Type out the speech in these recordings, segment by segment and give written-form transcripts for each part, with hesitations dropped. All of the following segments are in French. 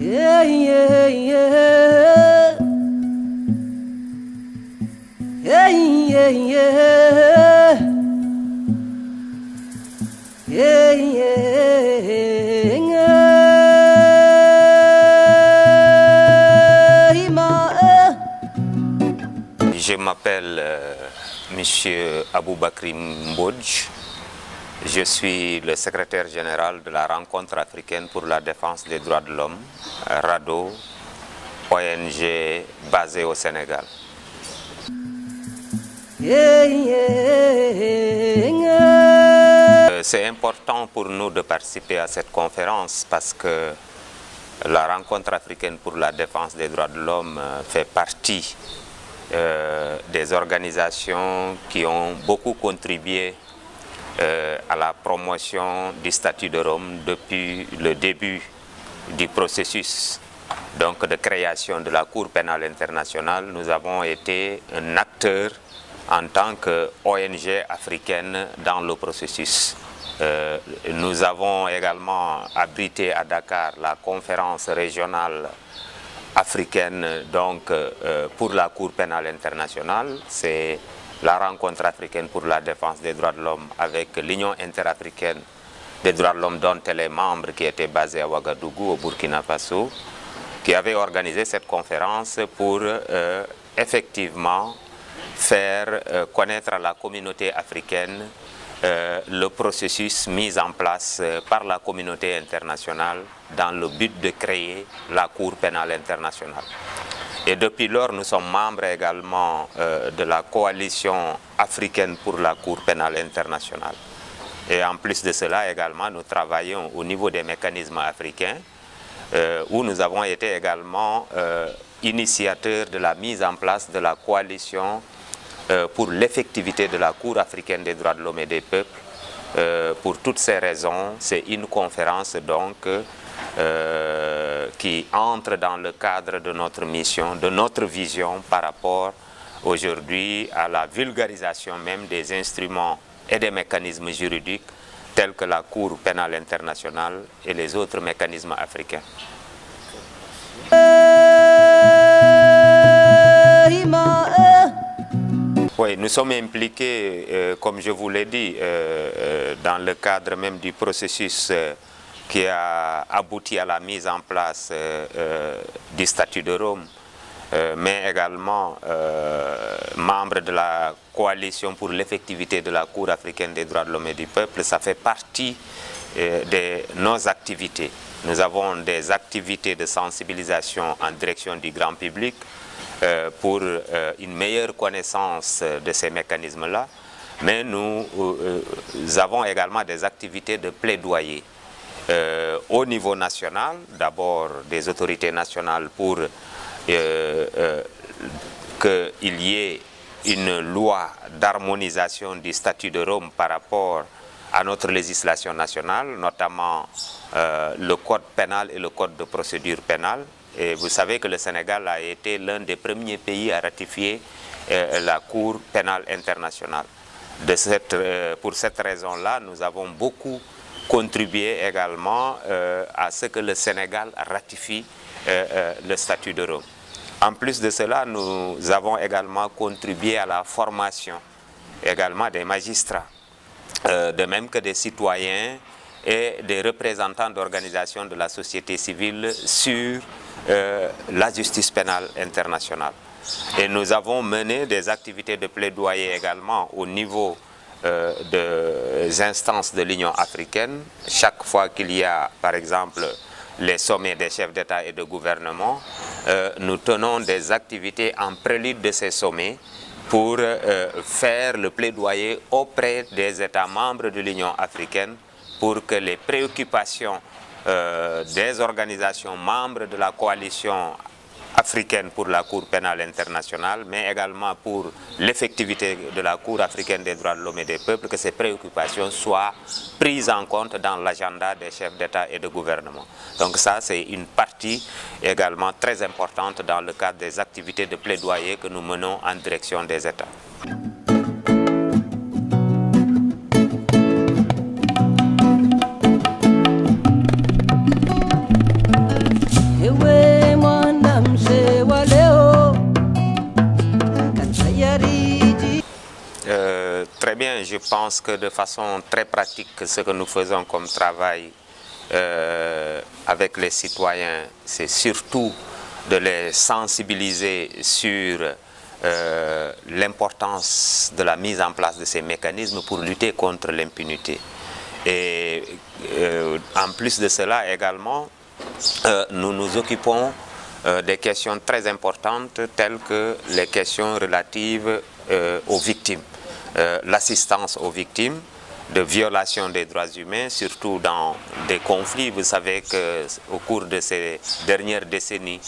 Yeah, yeah, yeah. Yeah, yeah, yeah. Yeah, yeah, yeah. Je m'appelle Monsieur Aboubakri Mbodj. Je suis le secrétaire général de la Rencontre africaine pour la défense des droits de l'homme, RADDHO, ONG basée au Sénégal. C'est important pour nous de participer à cette conférence parce que la Rencontre africaine pour la défense des droits de l'homme fait partie des organisations qui ont beaucoup contribué à la promotion du statut de Rome depuis le début du processus donc de création de la Cour pénale internationale. Nous avons été un acteur en tant qu'ONG africaine dans le processus. Nous avons également abrité à Dakar la conférence régionale africaine donc, pour la Cour pénale internationale. C'est la rencontre africaine pour la défense des droits de l'homme avec l'Union interafricaine des droits de l'homme dont elle est membre, qui était basée à Ouagadougou au Burkina Faso, qui avait organisé cette conférence pour effectivement faire connaître à la communauté africaine le processus mis en place par la communauté internationale dans le but de créer la Cour pénale internationale. Et depuis lors, nous sommes membres également de la coalition africaine pour la Cour pénale internationale. Et en plus de cela également, nous travaillons au niveau des mécanismes africains où nous avons été également initiateurs de la mise en place de la coalition pour l'effectivité de la Cour africaine des droits de l'homme et des peuples. Pour toutes ces raisons, c'est une conférence donc qui entre dans le cadre de notre mission, de notre vision par rapport aujourd'hui à la vulgarisation même des instruments et des mécanismes juridiques tels que la Cour pénale internationale et les autres mécanismes africains. Oui, nous sommes impliqués, comme je vous l'ai dit, dans le cadre même du processus qui a abouti à la mise en place du statut de Rome, mais également membre de la coalition pour l'effectivité de la Cour africaine des droits de l'homme et du peuple. Ça fait partie de nos activités. Nous avons des activités de sensibilisation en direction du grand public pour une meilleure connaissance de ces mécanismes-là, mais nous avons également des activités de plaidoyer au niveau national, d'abord des autorités nationales pour qu'il y ait une loi d'harmonisation du statut de Rome par rapport à notre législation nationale, notamment le code pénal et le code de procédure pénale. Et vous savez que le Sénégal a été l'un des premiers pays à ratifier la Cour pénale internationale. Pour cette raison-là, nous avons beaucoup contribué également à ce que le Sénégal ratifie le statut de Rome. En plus de cela, nous avons également contribué à la formation également des magistrats, de même que des citoyens et des représentants d'organisations de la société civile sur la justice pénale internationale. Et nous avons mené des activités de plaidoyer également au niveau des instances de l'Union africaine. Chaque fois qu'il y a, par exemple, les sommets des chefs d'État et de gouvernement, nous tenons des activités en prélude de ces sommets pour faire le plaidoyer auprès des États membres de l'Union africaine pour que les préoccupations des organisations membres de la coalition africaine pour la Cour pénale internationale, mais également pour l'effectivité de la Cour africaine des droits de l'homme et des peuples, que ces préoccupations soient prises en compte dans l'agenda des chefs d'État et de gouvernement. Donc ça, c'est une partie également très importante dans le cadre des activités de plaidoyer que nous menons en direction des États. pense que de façon très pratique, ce que nous faisons comme travail avec les citoyens, c'est surtout de les sensibiliser sur l'importance de la mise en place de ces mécanismes pour lutter contre l'impunité. Et en plus de cela également, nous nous occupons des questions très importantes telles que les questions relatives aux victimes, l'assistance aux victimes de violations des droits humains, surtout dans des conflits. Vous savez qu'au cours de ces dernières décennies,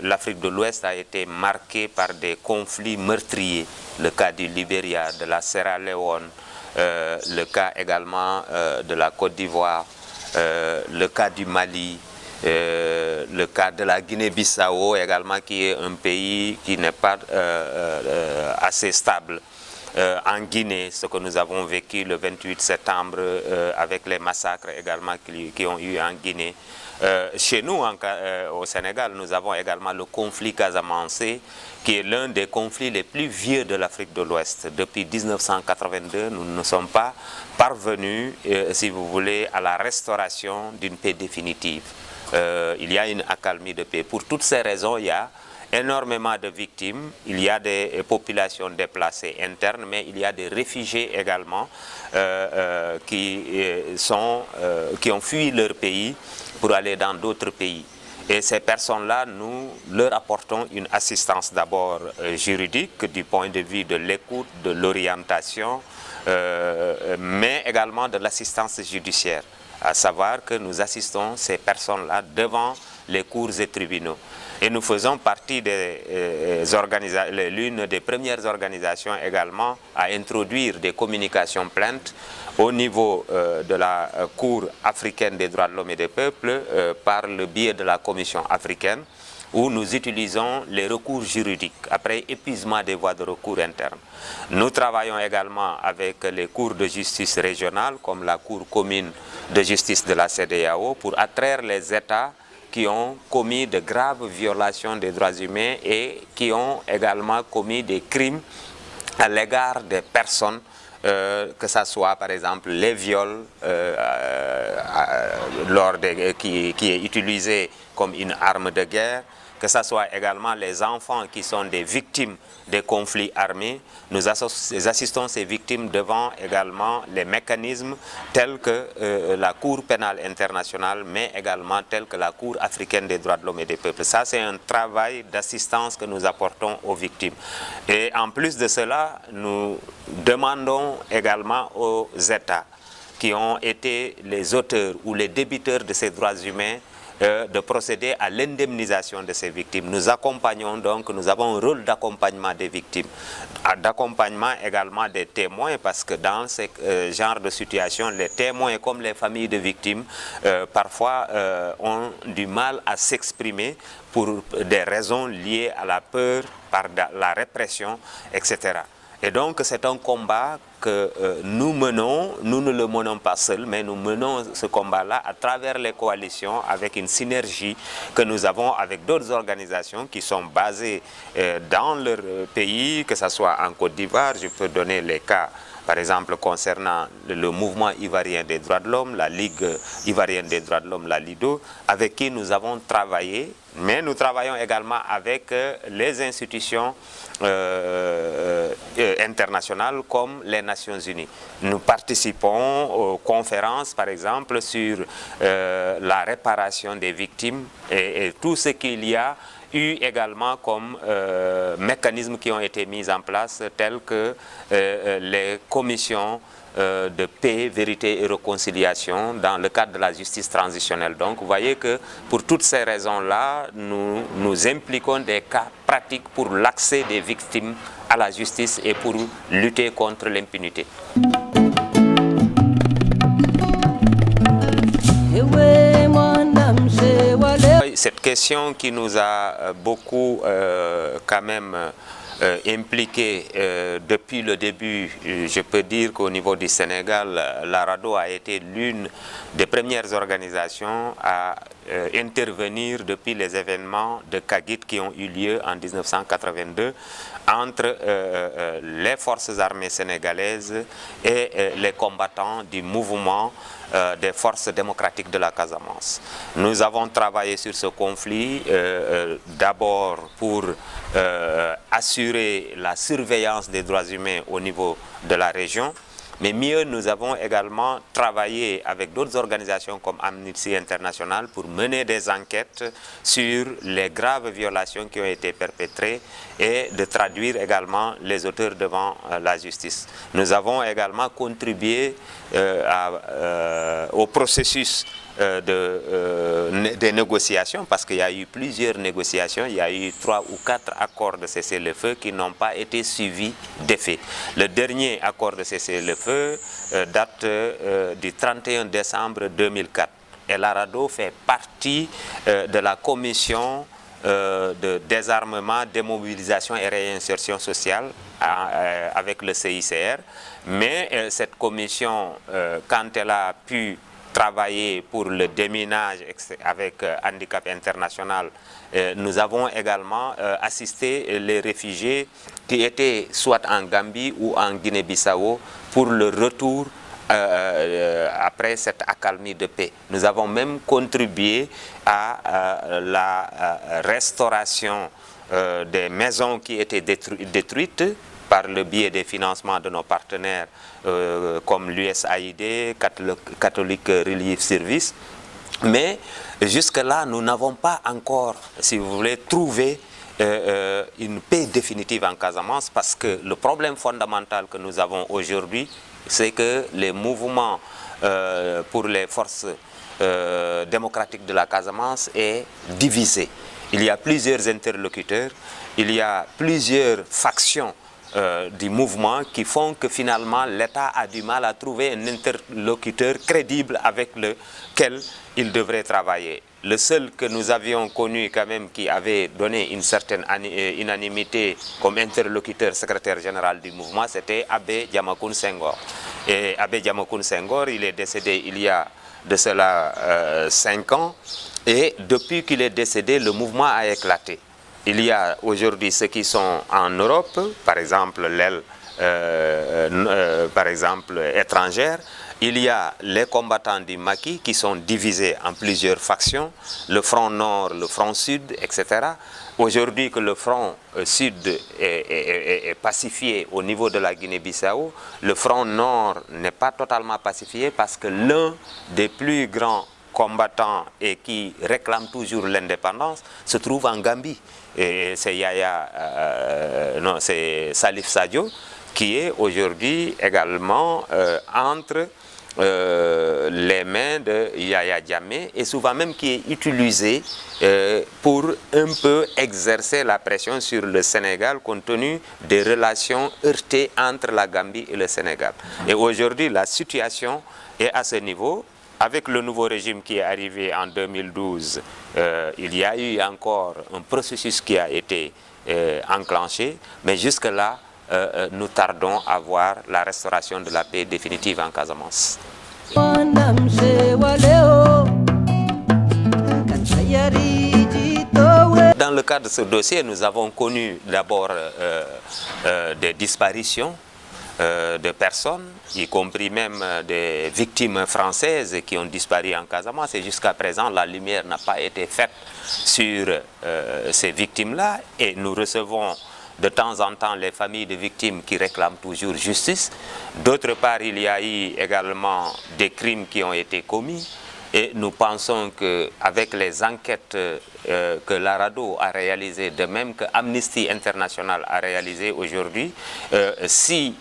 l'Afrique de l'Ouest a été marquée par des conflits meurtriers. Le cas du Libéria, de la Sierra Leone, le cas également de la Côte d'Ivoire, le cas du Mali, le cas de la Guinée-Bissau également, qui est un pays qui n'est pas assez stable. En Guinée, ce que nous avons vécu le 28 septembre avec les massacres également qui ont eu en Guinée. Chez nous, au Sénégal, nous avons également le conflit casamançais, qui est l'un des conflits les plus vieux de l'Afrique de l'Ouest. Depuis 1982, nous ne sommes pas parvenus, si vous voulez, à la restauration d'une paix définitive. Il y a une accalmie de paix. Pour toutes ces raisons, il y a énormément de victimes, il y a des populations déplacées internes, mais il y a des réfugiés également qui ont fui leur pays pour aller dans d'autres pays. Et ces personnes-là, nous leur apportons une assistance d'abord juridique du point de vue de l'écoute, de l'orientation, mais également de l'assistance judiciaire. À savoir que nous assistons ces personnes-là devant les cours et tribunaux. Et nous faisons partie l'une des premières organisations également à introduire des communications plaintes au niveau de la Cour africaine des droits de l'homme et des peuples par le biais de la Commission africaine, où nous utilisons les recours juridiques après épuisement des voies de recours internes. Nous travaillons également avec les cours de justice régionales comme la Cour commune de justice de la CEDEAO pour attraire les États qui ont commis de graves violations des droits humains et qui ont également commis des crimes à l'égard des personnes, que ce soit par exemple les viols qui est utilisé comme une arme de guerre, que ce soit également les enfants qui sont des victimes des conflits armés. Nous assistons ces victimes devant également les mécanismes tels que la Cour pénale internationale, mais également tels que la Cour africaine des droits de l'homme et des peuples. Ça, c'est un travail d'assistance que nous apportons aux victimes. Et en plus de cela, nous demandons également aux États qui ont été les auteurs ou les débiteurs de ces droits humains de procéder à l'indemnisation de ces victimes. Nous accompagnons donc, nous avons un rôle d'accompagnement des victimes, d'accompagnement également des témoins, parce que dans ce genre de situation, les témoins comme les familles de victimes parfois ont du mal à s'exprimer pour des raisons liées à la peur, par la répression, etc. Et donc c'est un combat que nous menons, nous ne le menons pas seuls, mais nous menons ce combat-là à travers les coalitions avec une synergie que nous avons avec d'autres organisations qui sont basées dans leur pays, que ce soit en Côte d'Ivoire. Je peux donner les cas, par exemple, concernant le mouvement ivoirien des droits de l'homme, la Ligue ivoirienne des droits de l'homme, la LIDO, avec qui nous avons travaillé, mais nous travaillons également avec les institutions internationales comme les Nations Unies. Nous participons aux conférences, par exemple, sur la réparation des victimes et tout ce qu'il y a eu également comme mécanismes qui ont été mis en place, tels que les commissions de paix, vérité et réconciliation dans le cadre de la justice transitionnelle. Donc vous voyez que pour toutes ces raisons-là, nous nous impliquons des cas pratiques pour l'accès des victimes à la justice et pour lutter contre l'impunité. Cette question qui nous a beaucoup quand même impliqué depuis le début. Je peux dire qu'au niveau du Sénégal, la RADDHO a été l'une des premières organisations à intervenir depuis les événements de Kagit qui ont eu lieu en 1982 entre les forces armées sénégalaises et les combattants du mouvement des forces démocratiques de la Casamance. Nous avons travaillé sur ce conflit d'abord pour assurer la surveillance des droits humains au niveau de la région, mais mieux, nous avons également travaillé avec d'autres organisations comme Amnesty International pour mener des enquêtes sur les graves violations qui ont été perpétrées et de traduire également les auteurs devant la justice. Nous avons également contribué au processus des négociations, parce qu'il y a eu plusieurs négociations, il y a eu 3 ou 4 accords de cessez-le-feu qui n'ont pas été suivis d'effet. Le dernier accord de cessez-le-feu date du 31 décembre 2004 et la RADDHO fait partie de la commission de désarmement, démobilisation et réinsertion sociale avec le CICR, mais cette commission, quand elle a pu travailler pour le déminage avec Handicap International, nous avons également assisté les réfugiés qui étaient soit en Gambie ou en Guinée-Bissau pour le retour après cette accalmie de paix. Nous avons même contribué à la restauration des maisons qui étaient détruites par le biais des financements de nos partenaires comme l'USAID, Catholic Relief Service. Mais jusque-là, nous n'avons pas encore, si vous voulez, trouvé une paix définitive en Casamance, parce que le problème fondamental que nous avons aujourd'hui, c'est que les mouvements pour les forces démocratiques de la Casamance est divisé. Il y a plusieurs interlocuteurs, il y a plusieurs factions du mouvement qui font que finalement l'État a du mal à trouver un interlocuteur crédible avec lequel il devrait travailler. Le seul que nous avions connu quand même qui avait donné une certaine unanimité comme interlocuteur secrétaire général du mouvement, c'était Abbé Diamacoune Senghor. Et Abbé Diamacoune Senghor, il est décédé il y a de cela 5 ans, et depuis qu'il est décédé, le mouvement a éclaté. Il y a aujourd'hui ceux qui sont en Europe, par exemple l'aile étrangère. Il y a les combattants du Maquis qui sont divisés en plusieurs factions, le front nord, le front sud, etc. Aujourd'hui que le front sud est pacifié au niveau de la Guinée-Bissau, le front nord n'est pas totalement pacifié parce que l'un des plus grands combattants et qui réclament toujours l'indépendance se trouve en Gambie. Et c'est c'est Salif Sadio qui est aujourd'hui également entre les mains de Yaya Jammeh et souvent même qui est utilisé pour un peu exercer la pression sur le Sénégal compte tenu des relations heurtées entre la Gambie et le Sénégal. Et aujourd'hui, la situation est à ce niveau. Avec le nouveau régime qui est arrivé en 2012, il y a eu encore un processus qui a été enclenché, mais jusque-là, nous tardons à voir la restauration de la paix définitive en Casamance. Dans le cadre de ce dossier, nous avons connu d'abord des disparitions de personnes, y compris même des victimes françaises qui ont disparu en Casamance. Et jusqu'à présent, la lumière n'a pas été faite sur ces victimes-là. Et nous recevons de temps en temps les familles de victimes qui réclament toujours justice. D'autre part, il y a eu également des crimes qui ont été commis. Et nous pensons qu'avec les enquêtes que la RADDHO a réalisées, de même que Amnesty International a réalisé aujourd'hui, si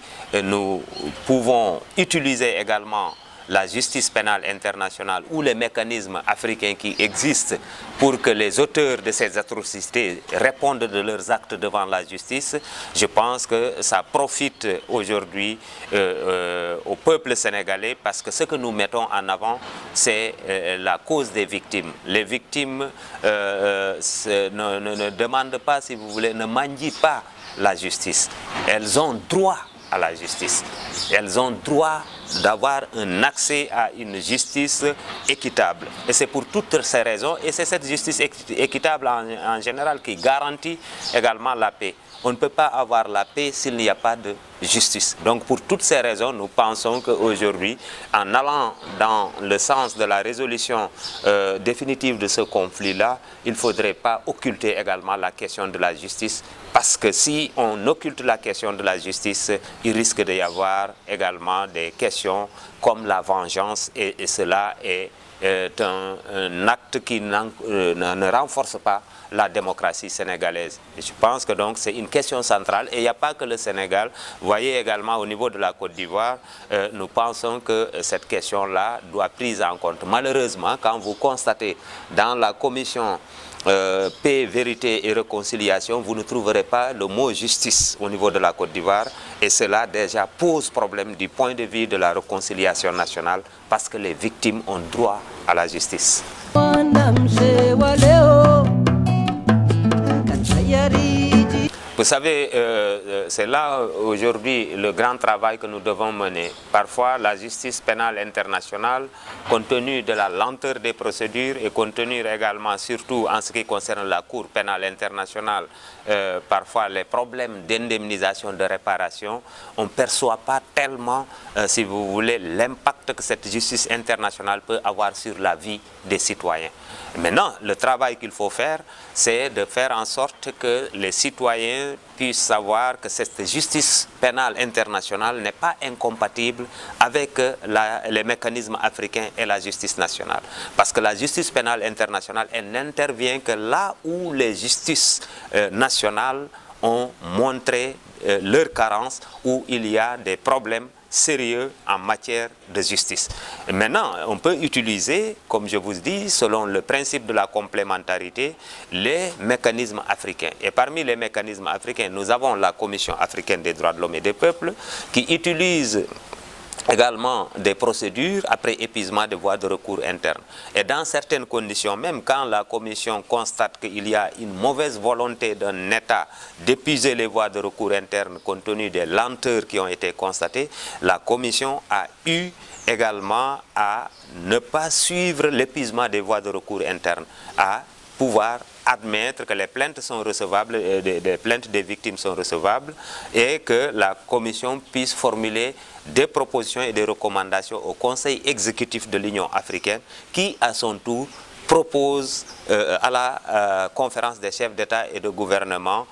nous pouvons utiliser également la justice pénale internationale ou les mécanismes africains qui existent pour que les auteurs de ces atrocités répondent de leurs actes devant la justice, je pense que ça profite aujourd'hui au peuple sénégalais, parce que ce que nous mettons en avant, c'est la cause des victimes. Les victimes ne demandent pas, si vous voulez, ne mendient pas la justice. Elles ont droit à la justice. Elles ont droit d'avoir un accès à une justice équitable. Et c'est pour toutes ces raisons, et c'est cette justice équitable en général qui garantit également la paix. On ne peut pas avoir la paix s'il n'y a pas de justice. Donc pour toutes ces raisons, nous pensons qu'aujourd'hui, en allant dans le sens de la résolution définitive de ce conflit-là, il ne faudrait pas occulter également la question de la justice, parce que si on occulte la question de la justice, il risque d'y avoir également des questions comme la vengeance, et cela est un acte qui ne renforce pas la démocratie sénégalaise. Et je pense que donc c'est une question centrale, et il n'y a pas que le Sénégal. Vous voyez également au niveau de la Côte d'Ivoire, nous pensons que cette question-là doit être prise en compte. Malheureusement, quand vous constatez dans la commission paix, vérité et réconciliation, vous ne trouverez pas le mot justice au niveau de la Côte d'Ivoire, et cela déjà pose problème du point de vue de la réconciliation nationale, parce que les victimes ont droit à la justice. Vous savez, c'est là aujourd'hui le grand travail que nous devons mener. Parfois, la justice pénale internationale, compte tenu de la lenteur des procédures et compte tenu également, surtout en ce qui concerne la Cour pénale internationale, parfois les problèmes d'indemnisation, de réparation, on ne perçoit pas tellement, si vous voulez, l'impact que cette justice internationale peut avoir sur la vie des citoyens. Maintenant, le travail qu'il faut faire, c'est de faire en sorte que les citoyens puissent savoir que cette justice pénale internationale n'est pas incompatible avec les mécanismes africains et la justice nationale. Parce que la justice pénale internationale, elle n'intervient que là où les justices nationales ont montré leur carence, où il y a des problèmes sérieux en matière de justice. Et maintenant, on peut utiliser, comme je vous dis, selon le principe de la complémentarité, les mécanismes africains. Et parmi les mécanismes africains, nous avons la Commission africaine des droits de l'homme et des peuples, qui utilise également des procédures après épuisement des voies de recours internes. Et dans certaines conditions, même quand la Commission constate qu'il y a une mauvaise volonté d'un État d'épuiser les voies de recours internes compte tenu des lenteurs qui ont été constatées, la Commission a eu également à ne pas suivre l'épuisement des voies de recours internes, à pouvoir admettre que les plaintes sont recevables, des plaintes des victimes sont recevables, et que la Commission puisse formuler des propositions et des recommandations au Conseil exécutif de l'Union africaine, qui à son tour propose à la conférence des chefs d'État et de gouvernement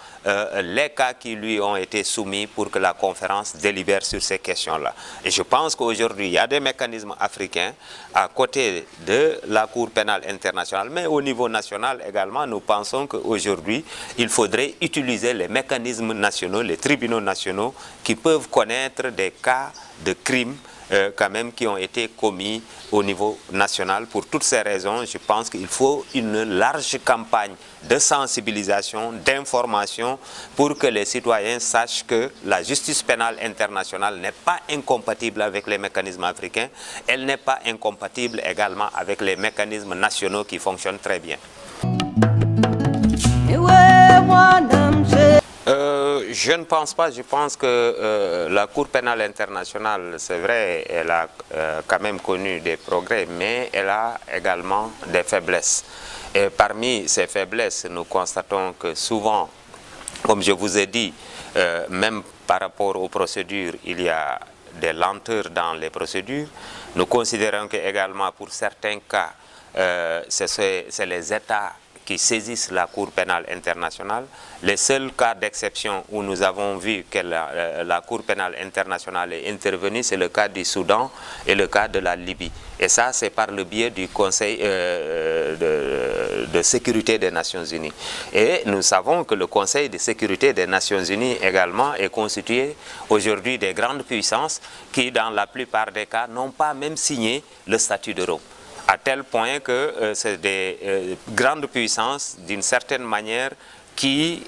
les cas qui lui ont été soumis pour que la conférence délibère sur ces questions-là. Et je pense qu'aujourd'hui, il y a des mécanismes africains à côté de la Cour pénale internationale, mais au niveau national également, nous pensons qu'aujourd'hui, il faudrait utiliser les mécanismes nationaux, les tribunaux nationaux, qui peuvent connaître des cas de crimes quand même qui ont été commis au niveau national. Pour toutes ces raisons, je pense qu'il faut une large campagne de sensibilisation, d'information, pour que les citoyens sachent que la justice pénale internationale n'est pas incompatible avec les mécanismes africains, elle n'est pas incompatible également avec les mécanismes nationaux qui fonctionnent très bien. Je ne pense pas, je pense que la Cour pénale internationale, c'est vrai, elle a quand même connu des progrès, mais elle a également des faiblesses. Et parmi ces faiblesses, nous constatons que souvent, comme je vous ai dit, même par rapport aux procédures, il y a des lenteurs dans les procédures. Nous considérons que également pour certains cas, c'est les États qui saisissent la Cour pénale internationale. Les seuls cas d'exception où nous avons vu que la Cour pénale internationale est intervenue, c'est le cas du Soudan et le cas de la Libye. Et ça, c'est par le biais du Conseil de sécurité des Nations Unies. Et nous savons que le Conseil de sécurité des Nations Unies également est constitué aujourd'hui des grandes puissances qui, dans la plupart des cas, n'ont pas même signé le statut de Rome. À tel point que c'est des grandes puissances, d'une certaine manière, qui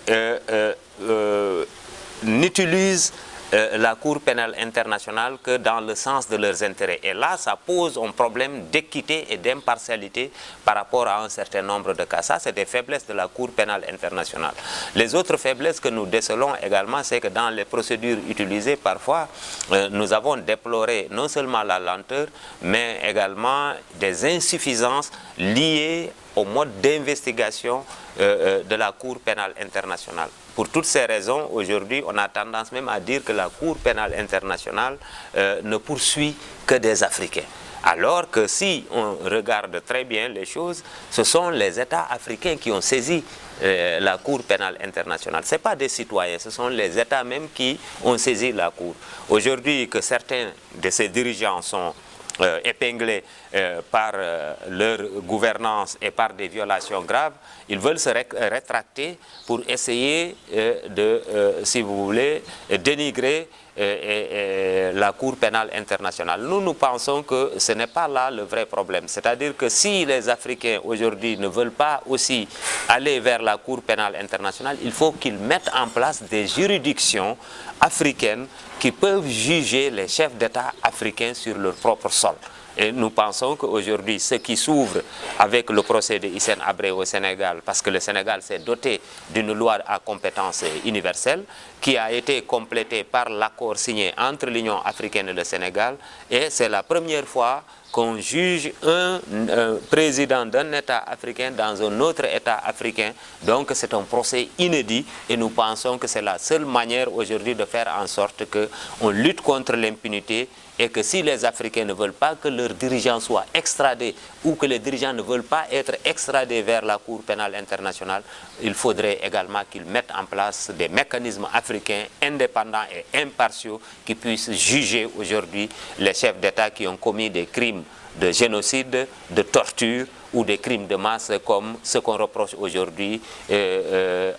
n'utilisent la Cour pénale internationale que dans le sens de leurs intérêts. Et là, ça pose un problème d'équité et d'impartialité par rapport à un certain nombre de cas. Ça, c'est des faiblesses de la Cour pénale internationale. Les autres faiblesses que nous décelons également, c'est que dans les procédures utilisées, parfois, nous avons déploré non seulement la lenteur, mais également des insuffisances liées au mode d'investigation de la Cour pénale internationale. Pour toutes ces raisons, aujourd'hui, on a tendance même à dire que la Cour pénale internationale ne poursuit que des Africains. Alors que si on regarde très bien les choses, ce sont les États africains qui ont saisi la Cour pénale internationale. Ce n'est pas des citoyens, ce sont les États même qui ont saisi la Cour. Aujourd'hui, que certains de ces dirigeants sont épinglés par leur gouvernance et par des violations graves, ils veulent se rétracter pour essayer de, si vous voulez, dénigrer la Cour pénale internationale. Nous pensons que ce n'est pas là le vrai problème. C'est-à-dire que si les Africains aujourd'hui ne veulent pas aussi aller vers la Cour pénale internationale, il faut qu'ils mettent en place des juridictions africaines qui peuvent juger les chefs d'État africains sur leur propre sol. Et nous pensons qu'aujourd'hui, ce qui s'ouvre avec le procès de Hissène Habré au Sénégal, parce que le Sénégal s'est doté d'une loi à compétence universelle, qui a été complétée par l'accord signé entre l'Union africaine et le Sénégal, et c'est la première fois qu'on juge un président d'un État africain dans un autre État africain. Donc c'est un procès inédit et nous pensons que c'est la seule manière aujourd'hui de faire en sorte qu'on lutte contre l'impunité et que si les Africains ne veulent pas que leurs dirigeants soient extradés ou que les dirigeants ne veulent pas être extradés vers la Cour pénale internationale, il faudrait également qu'ils mettent en place des mécanismes africains indépendants et impartiaux qui puissent juger aujourd'hui les chefs d'État qui ont commis des crimes de génocide, de torture ou des crimes de masse comme ce qu'on reproche aujourd'hui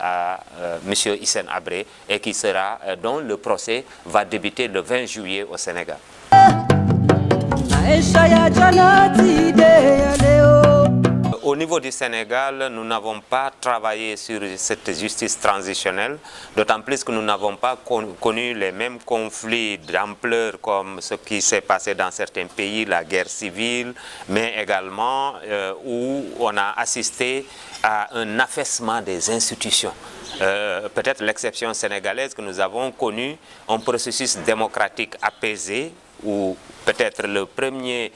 à M. Hissène Habré et qui sera, dont le procès va débuter le 20 juillet au Sénégal. Au niveau du Sénégal, nous n'avons pas travaillé sur cette justice transitionnelle, d'autant plus que nous n'avons pas connu les mêmes conflits d'ampleur comme ce qui s'est passé dans certains pays, la guerre civile, mais également où on a assisté à un affaissement des institutions. Peut-être l'exception sénégalaise que nous avons connu un processus démocratique apaisé, où peut-être le premier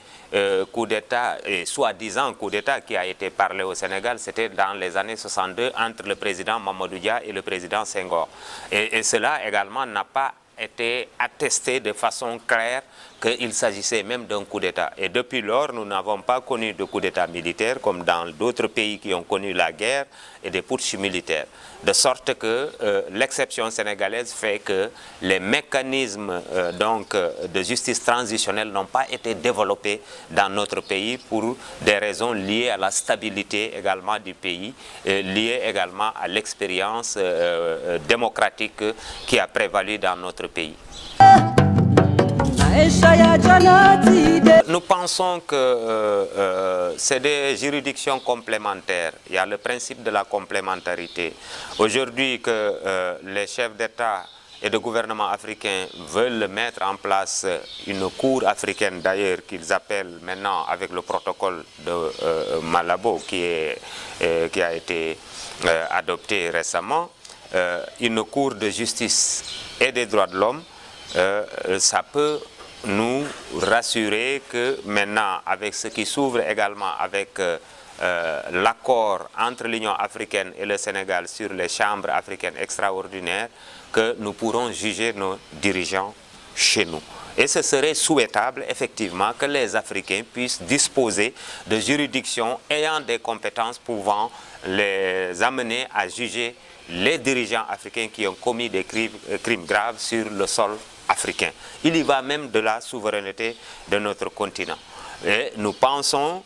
coup d'État, et soi-disant coup d'État qui a été parlé au Sénégal, c'était dans les années 62 entre le président Mamadou Dia et le président Senghor. Et cela également n'a pas été attesté de façon claire qu'il s'agissait même d'un coup d'État. Et depuis lors, nous n'avons pas connu de coup d'État militaire comme dans d'autres pays qui ont connu la guerre et des putschs militaires. De sorte que l'exception sénégalaise fait que les mécanismes de justice transitionnelle n'ont pas été développés dans notre pays pour des raisons liées à la stabilité également du pays, liées également à l'expérience démocratique qui a prévalu dans notre pays. Nous pensons que c'est des juridictions complémentaires. Il y a le principe de la complémentarité. Aujourd'hui, que les chefs d'État et de gouvernement africains veulent mettre en place une cour africaine, d'ailleurs, qu'ils appellent maintenant, avec le protocole de Malabo, qui a été adopté récemment, une cour de justice et des droits de l'homme, ça peut nous rassurer que maintenant, avec ce qui s'ouvre également avec l'accord entre l'Union africaine et le Sénégal sur les chambres africaines extraordinaires, que nous pourrons juger nos dirigeants chez nous. Et ce serait souhaitable, effectivement, que les Africains puissent disposer de juridictions ayant des compétences pouvant les amener à juger les dirigeants africains qui ont commis des crimes graves sur le sol africain. Il y va même de la souveraineté de notre continent. Et nous pensons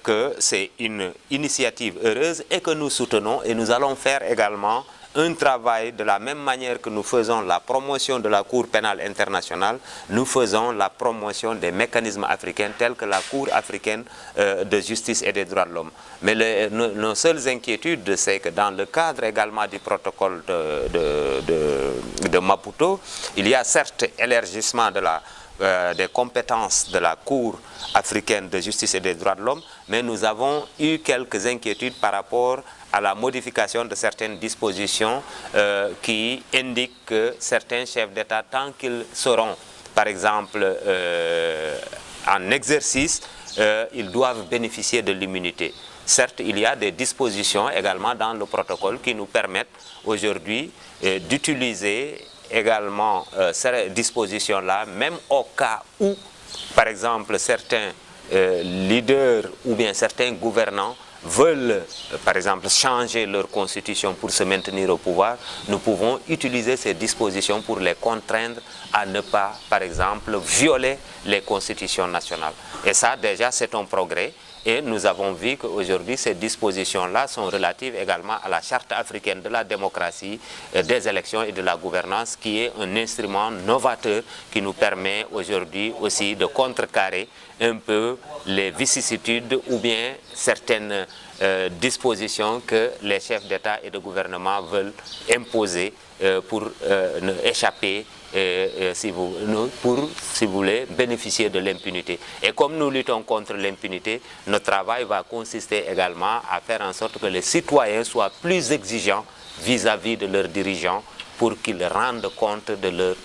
que c'est une initiative heureuse et que nous soutenons, et nous allons faire également un travail de la même manière que nous faisons la promotion de la Cour pénale internationale, nous faisons la promotion des mécanismes africains tels que la Cour africaine de justice et des droits de l'homme. Mais nos seules inquiétudes, c'est que dans le cadre également du protocole de Maputo, il y a certes élargissement des compétences de la Cour africaine de justice et des droits de l'homme, mais nous avons eu quelques inquiétudes par rapport à la modification de certaines dispositions qui indiquent que certains chefs d'État, tant qu'ils seront, par exemple, en exercice, ils doivent bénéficier de l'immunité. Certes, il y a des dispositions également dans le protocole qui nous permettent aujourd'hui d'utiliser également ces dispositions-là, même au cas où, par exemple, certains leaders ou bien certains gouvernants veulent, par exemple, changer leur constitution pour se maintenir au pouvoir, nous pouvons utiliser ces dispositions pour les contraindre à ne pas, par exemple, violer les constitutions nationales. Et ça, déjà, c'est un progrès. Et nous avons vu qu'aujourd'hui, ces dispositions-là sont relatives également à la Charte africaine de la démocratie, des élections et de la gouvernance, qui est un instrument novateur qui nous permet aujourd'hui aussi de contrecarrer un peu les vicissitudes ou bien certaines dispositions que les chefs d'État et de gouvernement veulent imposer pour échapper, si vous voulez, bénéficier de l'impunité. Et comme nous luttons contre l'impunité, notre travail va consister également à faire en sorte que les citoyens soient plus exigeants vis-à-vis de leurs dirigeants pour qu'ils rendent compte de leurs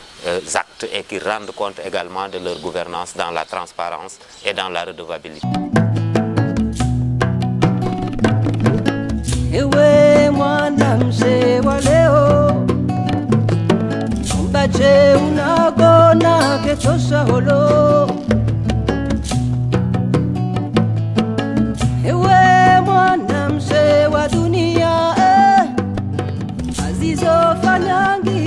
actes et qu'ils rendent compte également de leur gouvernance dans la transparence et dans la redevabilité. Ewe mwana mzee wa leo, mbache unagona ketosha holo. Ewe mwana mzee wa dunia, azizo fanyangi